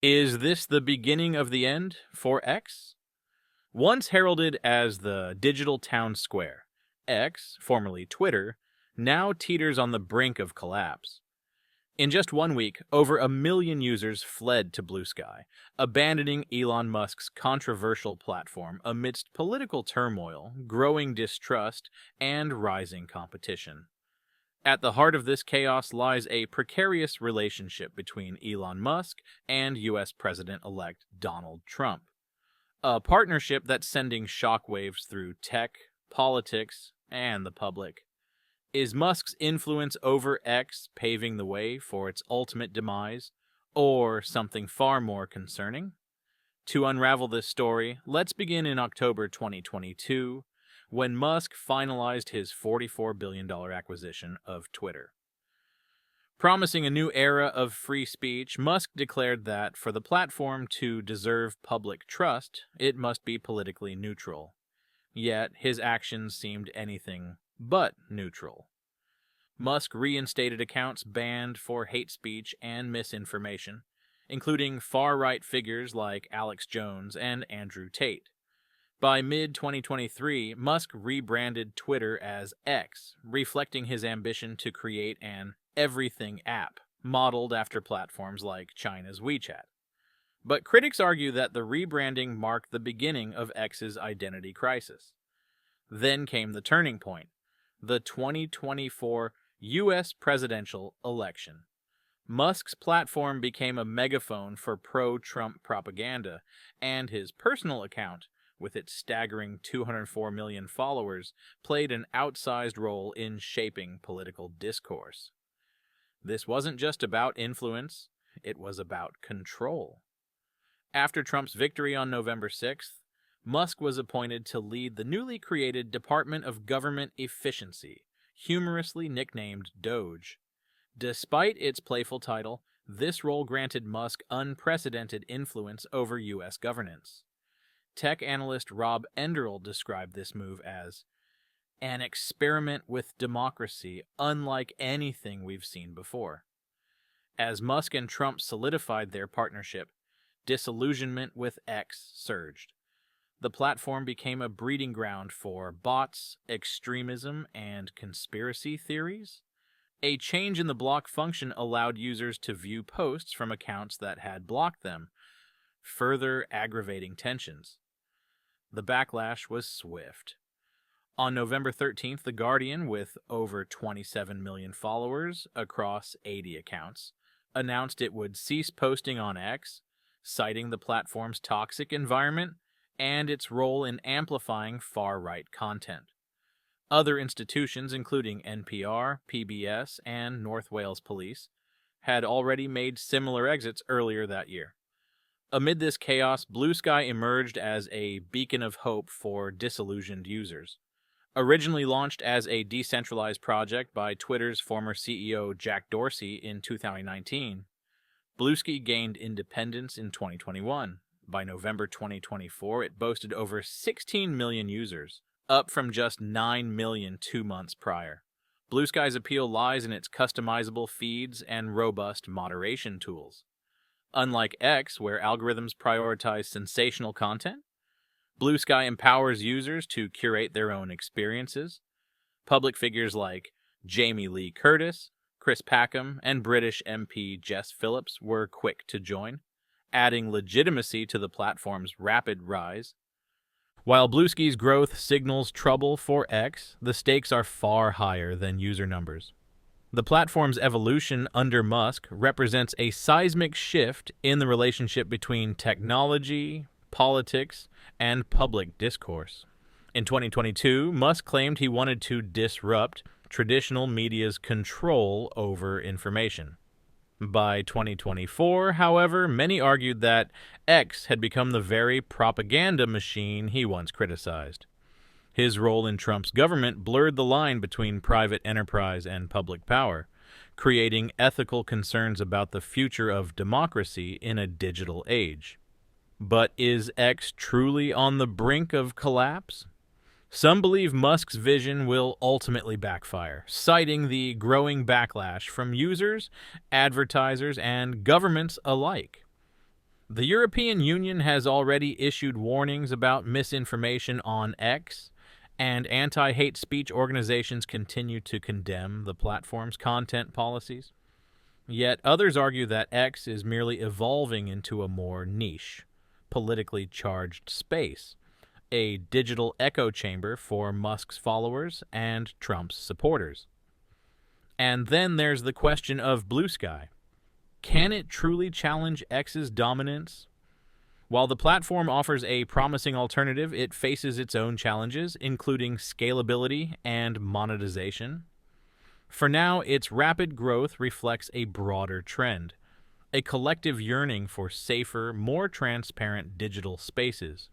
Is this the beginning of the end for X? Once heralded as the digital town square, X, formerly Twitter, now teeters on the brink of collapse. In just 1 week, over 1 million users fled to Blue Sky, abandoning Elon Musk's controversial platform amidst political turmoil, growing distrust, and rising competition. At the heart of this chaos lies a precarious relationship between Elon Musk and U.S. President-elect Donald Trump. A partnership that's sending shockwaves through tech, politics, and the public. Is Musk's influence over X paving the way for its ultimate demise, or something far more concerning? To unravel this story, let's begin in October 2022, when Musk finalized his $44 billion acquisition of Twitter. Promising a new era of free speech, Musk declared that for the platform to deserve public trust, it must be politically neutral. Yet, his actions seemed anything but neutral. Musk reinstated accounts banned for hate speech and misinformation, including far-right figures like Alex Jones and Andrew Tate. By mid-2023, Musk rebranded Twitter as X, reflecting his ambition to create an everything app, modeled after platforms like China's WeChat. But critics argue that the rebranding marked the beginning of X's identity crisis. Then came the turning point, the 2024 U.S. presidential election. Musk's platform became a megaphone for pro-Trump propaganda, and his personal account, with its staggering 204 million followers, played an outsized role in shaping political discourse. This wasn't just about influence, it was about control. After Trump's victory on November 6th, Musk was appointed to lead the newly created Department of Government Efficiency, humorously nicknamed DOGE. Despite its playful title, this role granted Musk unprecedented influence over U.S. governance. Tech analyst Rob Enderle described this move as an experiment with democracy unlike anything we've seen before. As Musk and Trump solidified their partnership, disillusionment with X surged. The platform became a breeding ground for bots, extremism, and conspiracy theories. A change in the block function allowed users to view posts from accounts that had blocked them, further aggravating tensions. The backlash was swift. On November 13th, The Guardian, with over 27 million followers across 80 accounts, announced it would cease posting on X, citing the platform's toxic environment and its role in amplifying far-right content. Other institutions, including NPR, PBS, and North Wales Police, had already made similar exits earlier that year. Amid this chaos, Blue Sky emerged as a beacon of hope for disillusioned users. Originally launched as a decentralized project by Twitter's former CEO Jack Dorsey in 2019, Blue Sky gained independence in 2021. By November 2024, it boasted over 16 million users, up from just 9 million 2 months prior. Blue Sky's appeal lies in its customizable feeds and robust moderation tools. Unlike X, where algorithms prioritize sensational content, Blue Sky empowers users to curate their own experiences. Public figures like Jamie Lee Curtis, Chris Packham, and British MP Jess Phillips were quick to join, adding legitimacy to the platform's rapid rise. While Blue Sky's growth signals trouble for X, the stakes are far higher than user numbers. The platform's evolution under Musk represents a seismic shift in the relationship between technology, politics, and public discourse. In 2022, Musk claimed he wanted to disrupt traditional media's control over information. By 2024, however, many argued that X had become the very propaganda machine he once criticized. His role in Trump's government blurred the line between private enterprise and public power, creating ethical concerns about the future of democracy in a digital age. But is X truly on the brink of collapse? Some believe Musk's vision will ultimately backfire, citing the growing backlash from users, advertisers, and governments alike. The European Union has already issued warnings about misinformation on X, and anti-hate speech organizations continue to condemn the platform's content policies. Yet others argue that X is merely evolving into a more niche, politically charged space, a digital echo chamber for Musk's followers and Trump's supporters. And then there's the question of Blue Sky. Can it truly challenge X's dominance? While the platform offers a promising alternative, it faces its own challenges, including scalability and monetization. For now, its rapid growth reflects a broader trend, a collective yearning for safer, more transparent digital spaces.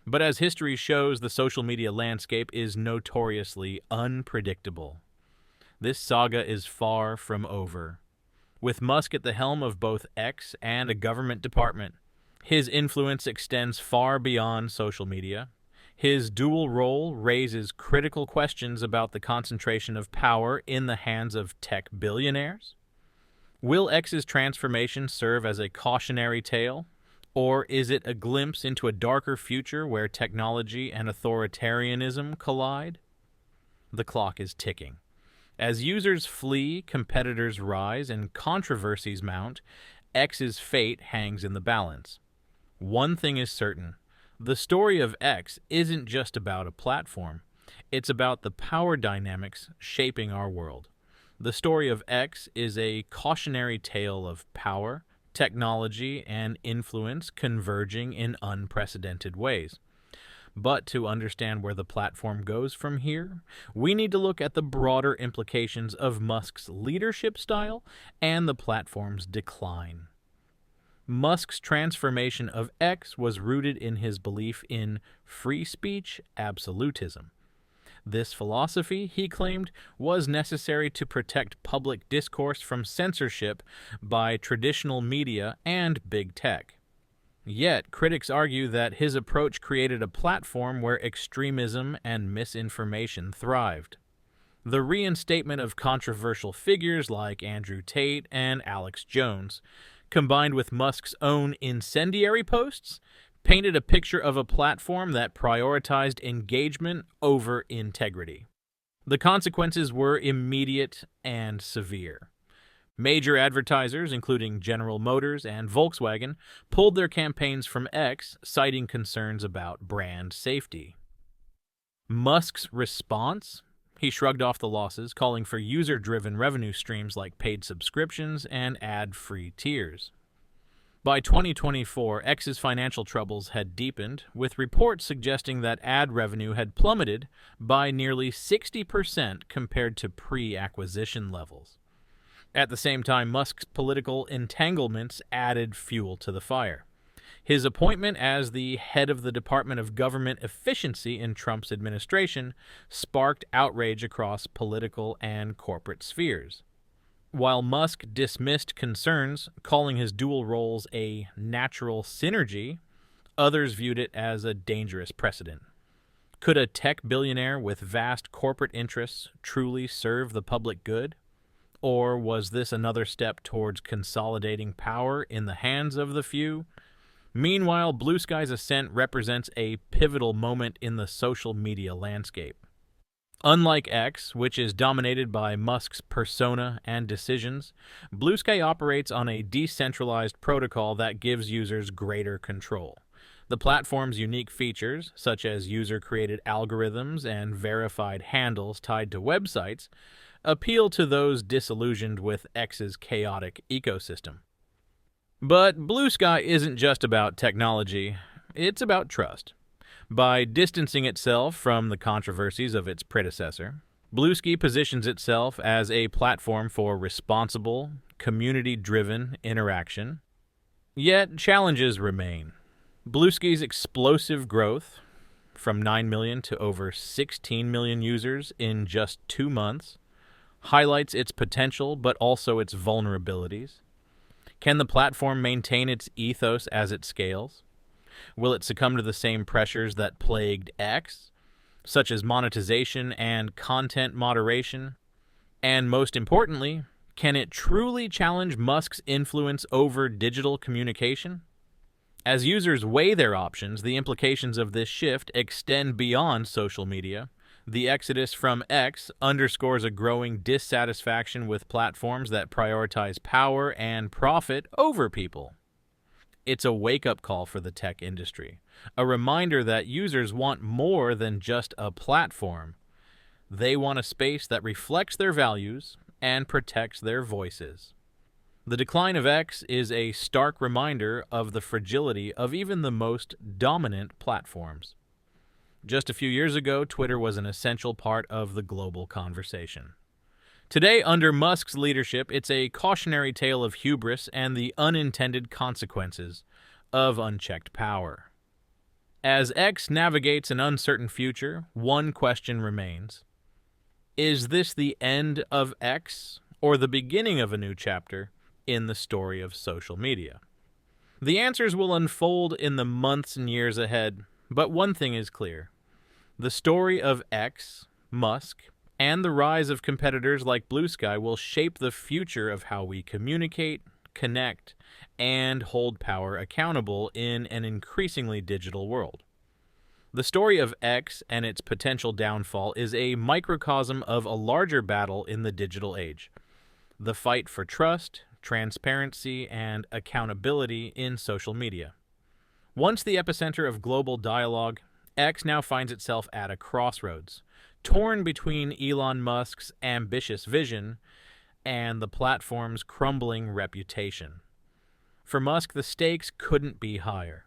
But as history shows, the social media landscape is notoriously unpredictable. This saga is far from over. With Musk at the helm of both X and a government department, his influence extends far beyond social media. His dual role raises critical questions about the concentration of power in the hands of tech billionaires. Will X's transformation serve as a cautionary tale, or is it a glimpse into a darker future where technology and authoritarianism collide? The clock is ticking. As users flee, competitors rise, and controversies mount, X's fate hangs in the balance. One thing is certain. The story of X isn't just about a platform. It's about the power dynamics shaping our world. The story of X is a cautionary tale of power, technology, and influence converging in unprecedented ways. But to understand where the platform goes from here, we need to look at the broader implications of Musk's leadership style and the platform's decline. Musk's transformation of X was rooted in his belief in free speech absolutism. This philosophy, he claimed, was necessary to protect public discourse from censorship by traditional media and big tech. Yet, critics argue that his approach created a platform where extremism and misinformation thrived. The reinstatement of controversial figures like Andrew Tate and Alex Jones, combined with Musk's own incendiary posts, painted a picture of a platform that prioritized engagement over integrity. The consequences were immediate and severe. Major advertisers, including General Motors and Volkswagen, pulled their campaigns from X, citing concerns about brand safety. Musk's response? He shrugged off the losses, calling for user-driven revenue streams like paid subscriptions and ad-free tiers. By 2024, X's financial troubles had deepened, with reports suggesting that ad revenue had plummeted by nearly 60% compared to pre-acquisition levels. At the same time, Musk's political entanglements added fuel to the fire. His appointment as the head of the Department of Government Efficiency in Trump's administration sparked outrage across political and corporate spheres. While Musk dismissed concerns, calling his dual roles a natural synergy, others viewed it as a dangerous precedent. Could a tech billionaire with vast corporate interests truly serve the public good? Or was this another step towards consolidating power in the hands of the few? Meanwhile, Blue Sky's ascent represents a pivotal moment in the social media landscape. Unlike X, which is dominated by Musk's persona and decisions, Blue Sky operates on a decentralized protocol that gives users greater control. The platform's unique features, such as user-created algorithms and verified handles tied to websites, appeal to those disillusioned with X's chaotic ecosystem. But Blue Sky isn't just about technology, it's about trust. By distancing itself from the controversies of its predecessor, Blue Sky positions itself as a platform for responsible, community-driven interaction. Yet challenges remain. Blue Sky's explosive growth, from 9 million to over 16 million users in just 2 months, highlights its potential but also its vulnerabilities. Can the platform maintain its ethos as it scales? Will it succumb to the same pressures that plagued X, such as monetization and content moderation? And most importantly, can it truly challenge Musk's influence over digital communication? As users weigh their options, the implications of this shift extend beyond social media. The exodus from X underscores a growing dissatisfaction with platforms that prioritize power and profit over people. It's a wake-up call for the tech industry, a reminder that users want more than just a platform. They want a space that reflects their values and protects their voices. The decline of X is a stark reminder of the fragility of even the most dominant platforms. Just a few years ago, Twitter was an essential part of the global conversation. Today, under Musk's leadership, it's a cautionary tale of hubris and the unintended consequences of unchecked power. As X navigates an uncertain future, one question remains. Is this the end of X, or the beginning of a new chapter in the story of social media? The answers will unfold in the months and years ahead, but one thing is clear. The story of X, Musk, and the rise of competitors like Blue Sky will shape the future of how we communicate, connect, and hold power accountable in an increasingly digital world. The story of X and its potential downfall is a microcosm of a larger battle in the digital age. The fight for trust, transparency, and accountability in social media. Once the epicenter of global dialogue, X now finds itself at a crossroads, torn between Elon Musk's ambitious vision and the platform's crumbling reputation. For Musk, the stakes couldn't be higher.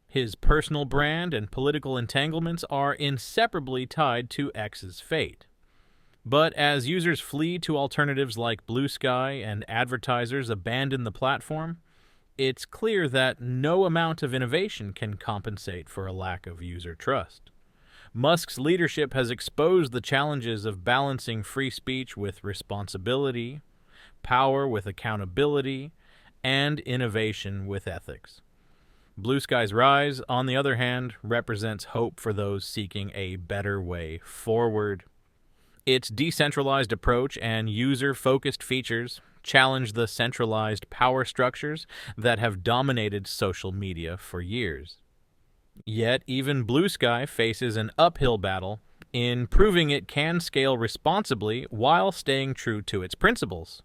His personal brand and political entanglements are inseparably tied to X's fate. But as users flee to alternatives like Blue Sky and advertisers abandon the platform, it's clear that no amount of innovation can compensate for a lack of user trust. Musk's leadership has exposed the challenges of balancing free speech with responsibility, power with accountability, and innovation with ethics. Blue Sky's rise, on the other hand, represents hope for those seeking a better way forward. Its decentralized approach and user-focused features challenge the centralized power structures that have dominated social media for years. Yet even Blue Sky faces an uphill battle in proving it can scale responsibly while staying true to its principles.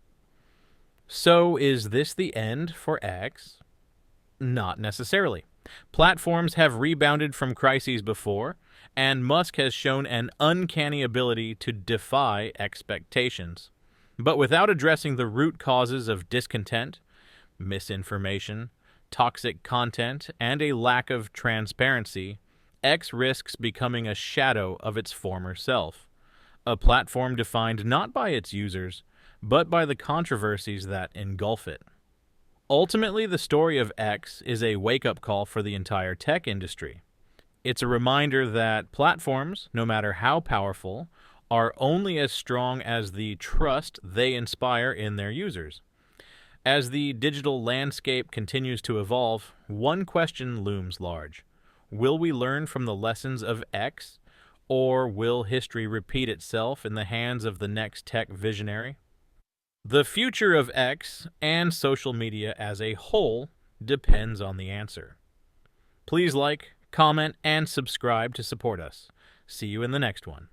So is this the end for X? Not necessarily. Platforms have rebounded from crises before, and Musk has shown an uncanny ability to defy expectations. But without addressing the root causes of discontent, misinformation, toxic content, and a lack of transparency, X risks becoming a shadow of its former self, a platform defined not by its users, but by the controversies that engulf it. Ultimately, the story of X is a wake-up call for the entire tech industry. It's a reminder that platforms, no matter how powerful, are only as strong as the trust they inspire in their users. As the digital landscape continues to evolve, one question looms large. Will we learn from the lessons of X, or will history repeat itself in the hands of the next tech visionary? The future of X and social media as a whole depends on the answer. Please like, comment, and subscribe to support us. See you in the next one.